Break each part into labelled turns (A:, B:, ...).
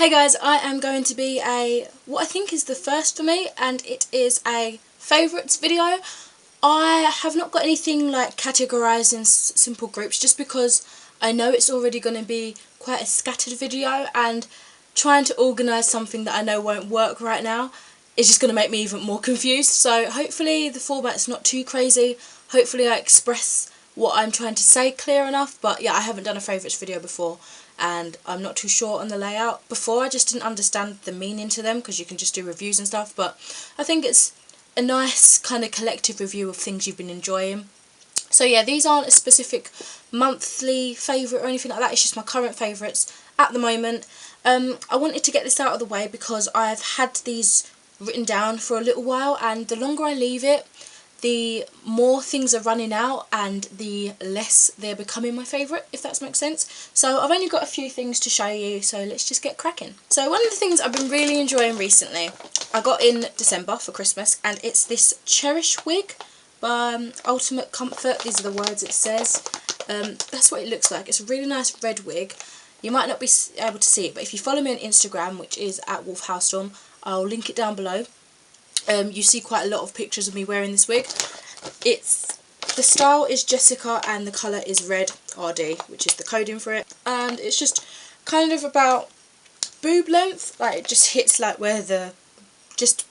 A: Hey guys, I am going to be what I think is the first for me, and it is a favourites video. I have not got anything like categorised in simple groups, just because I know it's already going to be quite a scattered video, and trying to organise something that I know won't work right now is just going to make me even more confused. So hopefully the format's not too crazy, hopefully I express what I'm trying to say clear enough. But yeah, I haven't done a favourites video before, and I'm not too sure on the layout. Before I just didn't understand the meaning to them, because you can just do reviews and stuff, but I think it's a nice kind of collective review of things you've been enjoying. So yeah, these aren't a specific monthly favourite or anything like that, it's just my current favourites at the moment. I wanted to get this out of the way because I've had these written down for a little while, and the longer I leave it, the more things are running out and the less they're becoming my favourite, if that makes sense. So I've only got a few things to show you, so let's just get cracking. So one of the things I've been really enjoying recently, I got in December for Christmas, and it's this Cherish wig by Ultimate Comfort. These are the words it says. That's what it looks like. It's a really nice red wig. You might not be able to see it, but if you follow me on Instagram, which is @WolfHowstorm, I'll link it down below. You see quite a lot of pictures of me wearing this wig. The style is Jessica and the colour is red RD, which is the coding for it. And it's just kind of about boob length, like it just hits like where the, just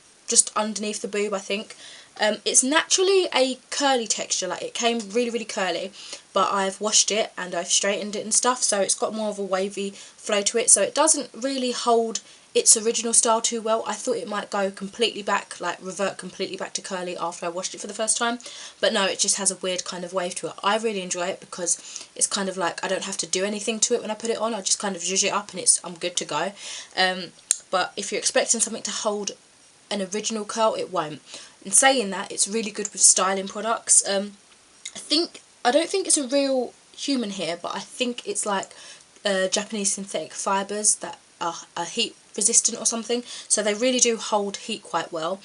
A: underneath the boob, I think. It's naturally a curly texture, like it came really curly, but I've washed it and I've straightened it and stuff, so it's got more of a wavy flow to it, so it doesn't really hold its original style too well. I thought it might go completely back, like revert completely back to curly after I washed it for the first time, but no, it just has a weird kind of wave to it. I really enjoy it because it's kind of like I don't have to do anything to it when I put it on. I just kind of zhuzh it up and I'm good to go. But if you're expecting something to hold an original curl, it won't. In saying that, it's really good with styling products. I don't think it's a real human hair, but I think it's like Japanese synthetic fibres that are heat resistant or something, so they really do hold heat quite well.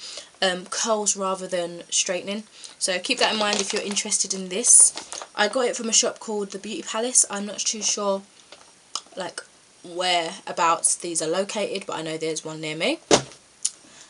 A: Curls rather than straightening, so keep that in mind if you're interested in this. I got it from a shop called the Beauty Palace. I'm not too sure like whereabouts these are located, but I know there's one near me.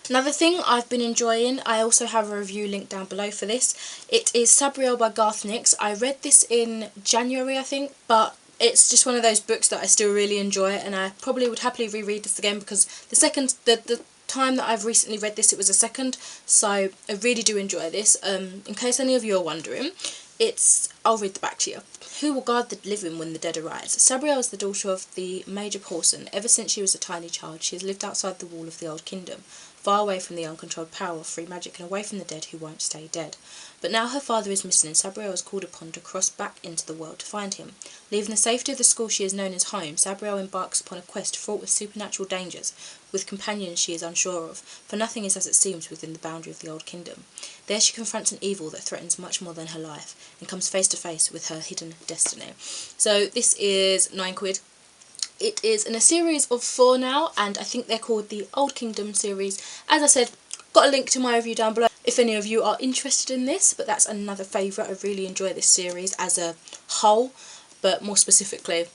A: Another thing I've been enjoying, I also have a review linked down below for this. It is Sabriel by Garth. I read this in January, I think, but it's just one of those books that I still really enjoy, and I probably would happily reread this again, because the time that I've recently read this, it was a second, so I really do enjoy this. In case any of you are wondering, I'll read the back to you. Who will guard the living when the dead arise? Sabriel is the daughter of the Major Porson. Ever since she was a tiny child, she has lived outside the wall of the old kingdom, far away from the uncontrolled power of free magic and away from the dead who won't stay dead. But now her father is missing, and Sabriel is called upon to cross back into the world to find him. Leaving the safety of the school she has known as home, Sabriel embarks upon a quest fraught with supernatural dangers, with companions she is unsure of, for nothing is as it seems within the boundary of the old kingdom. There she confronts an evil that threatens much more than her life, and comes face to face with her hidden destiny. So this is £9. It is in a series of 4 now, and I think they're called the Old Kingdom series. As I said, got a link to my review down below if any of you are interested in this, but that's another favourite. I really enjoy this series as a whole, but more specifically,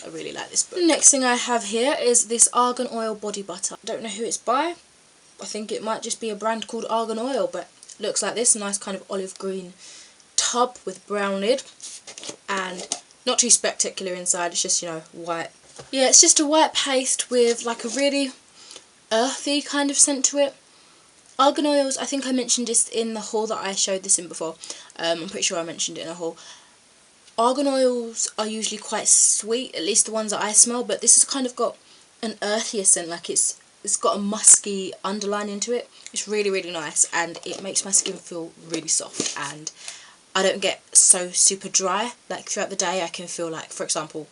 A: I really like this book. The next thing I have here is this argan oil body butter. I don't know who it's by. I think it might just be a brand called Argan Oil, but it looks like this, nice kind of olive green tub with brown lid, and not too spectacular inside, it's just, you know, white. Yeah, it's just a white paste with like a really earthy kind of scent to it. Argan oils, I think I mentioned this in the haul that I showed this in before. I'm pretty sure I mentioned it in a haul. Argan oils are usually quite sweet, at least the ones that I smell, but this has kind of got an earthier scent, like it's got a musky underlining to it. It's really nice, and it makes my skin feel really soft, and I don't get so super dry. Like throughout the day I can feel like, for example,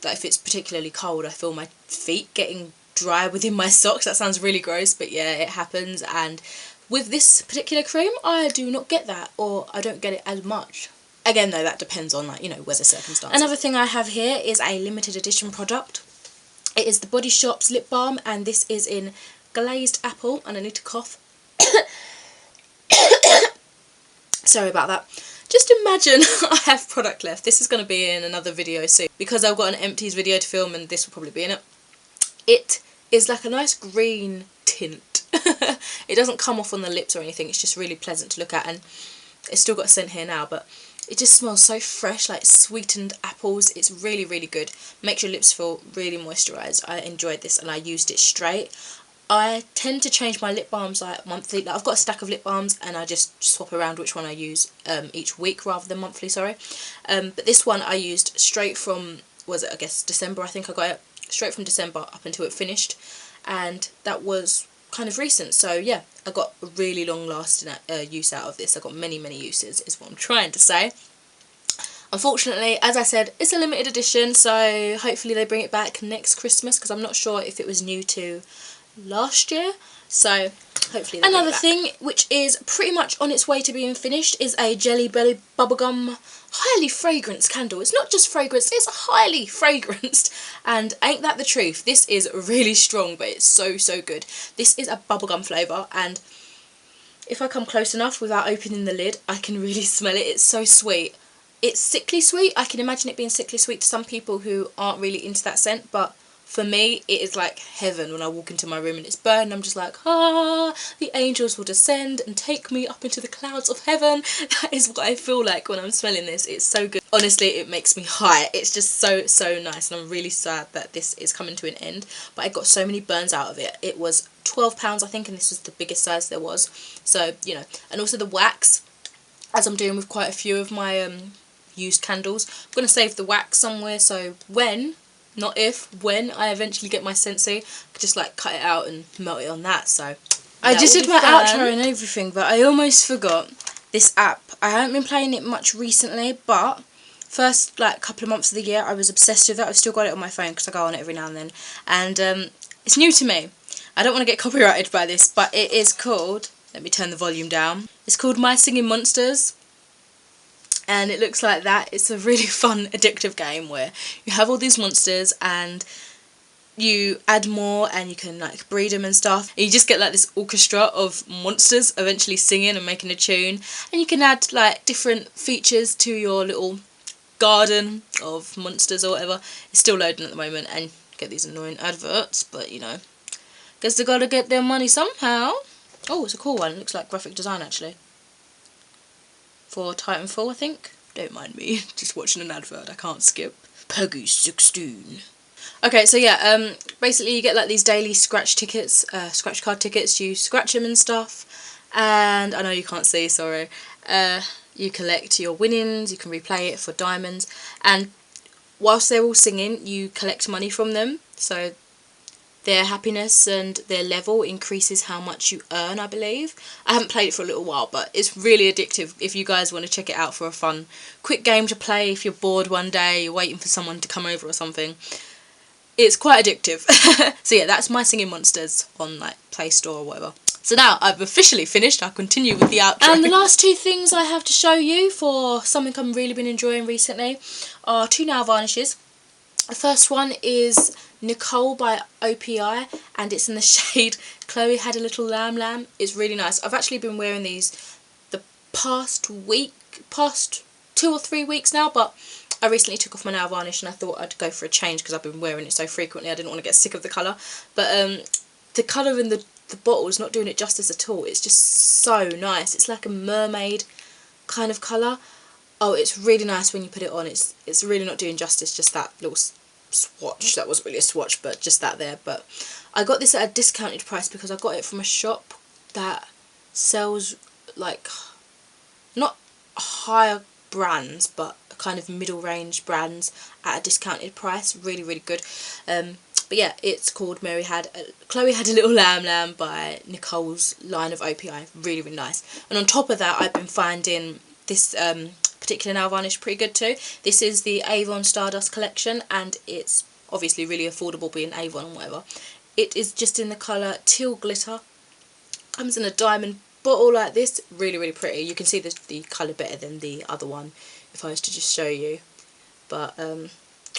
A: that if it's particularly cold, I feel my feet getting dry within my socks. That sounds really gross, but yeah, it happens. And with this particular cream, I do not get that, or I don't get it as much. Again though, that depends on, like, you know, weather circumstances. Another thing I have here is a limited edition product. It is the Body Shop's lip balm, and this is in glazed apple, and I need to cough. Sorry about that. Just imagine I have product left. This is going to be in another video soon, because I've got an empties video to film, and this will probably be in it. It is like a nice green tint. It doesn't come off on the lips or anything, it's just really pleasant to look at, and it's still got a scent here now, but it just smells so fresh, like sweetened apples. It's really, really good. Makes your lips feel really moisturised. I enjoyed this and I used it straight. I tend to change my lip balms like monthly. Like, I've got a stack of lip balms and I just swap around which one I use each week rather than monthly, sorry. But this one I used straight from, was it, I guess, December, I think I got it. Straight from December up until it finished. And that was kind of recent, so yeah, I got a really long lasting use out of this. I got many uses is what I'm trying to say. Unfortunately, as I said, it's a limited edition, so hopefully they bring it back next Christmas, because I'm not sure if it was new to last year, so hopefully they
B: Another
A: bring it back.
B: thing which is pretty much on its way to being finished is a Jelly Belly bubblegum highly fragranced candle. It's not just fragrance, it's highly fragranced, and ain't that the truth? This is really strong, but it's so good. This is a bubblegum flavour, and if I come close enough without opening the lid, I can really smell it. It's so sweet. It's sickly sweet. I can imagine it being sickly sweet to some people who aren't really into that scent, but for me, it is like heaven when I walk into my room and it's burned. I'm just like, ah, the angels will descend and take me up into the clouds of heaven. That is what I feel like when I'm smelling this. It's so good. Honestly, it makes me high. It's just so nice, and I'm really sad that this is coming to an end. But I got so many burns out of it. It was £12, I think, and this was the biggest size there was. So, you know, and also the wax, as I'm doing with quite a few of my used candles. I'm going to save the wax somewhere, so when, not if, when I eventually get my Scentsy, I could just like cut it out and melt it on that. So
A: I just did my
B: fun.
A: outro and everything, but I almost forgot this app. I haven't been playing it much recently, but first like couple of months of the year I was obsessed with it. I've still got it on my phone because I go on it every now and then, and it's new to me. I don't want to get copyrighted by this, but it is called, let me turn the volume down, it's called My Singing Monsters. And it looks like that. It's a really fun, addictive game where you have all these monsters and you add more and you can like breed them and stuff. And you just get like this orchestra of monsters eventually singing and making a tune. And you can add like different features to your little garden of monsters or whatever. It's still loading at the moment, and you get these annoying adverts, but you know, guess they gotta get their money somehow. Oh, it's a cool one. It looks like graphic design actually. For Titanfall, I think. Don't mind me, just watching an advert, I can't skip. Peggy 16. Okay, so yeah, basically you get like these daily scratch tickets, scratch card tickets, you scratch them and stuff, and I know you can't see, sorry, you collect your winnings, you can replay it for diamonds, and whilst they're all singing, you collect money from them, so their happiness and their level increases how much you earn, I believe. I haven't played it for a little while, but it's really addictive if you guys want to check it out for a fun, quick game to play if you're bored one day, you're waiting for someone to come over or something. It's quite addictive. So yeah, that's My Singing Monsters on like Play Store or whatever. So now I've officially finished, I'll continue with the outro.
B: And the last two things I have to show you for something I've really been enjoying recently are two nail varnishes. The first one is Nicole by OPI, and it's in the shade Chloe Had a Little Lamb Lamb. It's really nice. I've actually been wearing these the past 2 or 3 weeks now, but I recently took off my nail varnish and I thought I'd go for a change because I've been wearing it so frequently. I didn't want to get sick of the colour, but the colour in the bottle is not doing it justice at all. It's just so nice. It's like a mermaid kind of colour. Oh, it's really nice when you put it on. It's really not doing justice, just that little swatch. That wasn't really a swatch, but just that there. But I got this at a discounted price because I got it from a shop that sells like not higher brands but kind of middle range brands at a discounted price. Really good. But yeah, it's called Chloe Had a Little Lamb Lamb by Nicole's line of OPI. Really nice. And on top of that, I've been finding this particular nail varnish pretty good too. This is the Avon Stardust collection, and it's obviously really affordable being Avon and whatever. It is just in the colour Teal Glitter. Comes in a diamond bottle like this. Really pretty. You can see the colour better than the other one if I was to just show you. But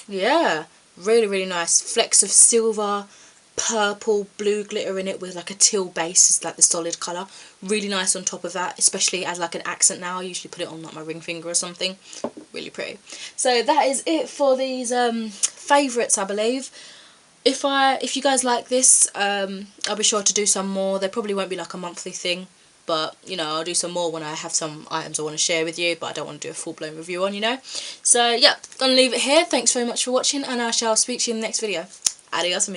B: yeah, really nice. Flecks of silver, purple, blue glitter in it with like a teal base is like the solid colour. Really nice on top of that, especially as like an accent now. I usually put it on like my ring finger or something. Really pretty. So that is it for these favourites, I believe. if you guys like this, I'll be sure to do some more. There probably won't be like a monthly thing, but you know, I'll do some more when I have some items I want to share with you, but I don't want to do a full-blown review on, you know. So yeah, gonna leave it here. Thanks very much for watching, and I shall speak to you in the next video. Adios, amigos.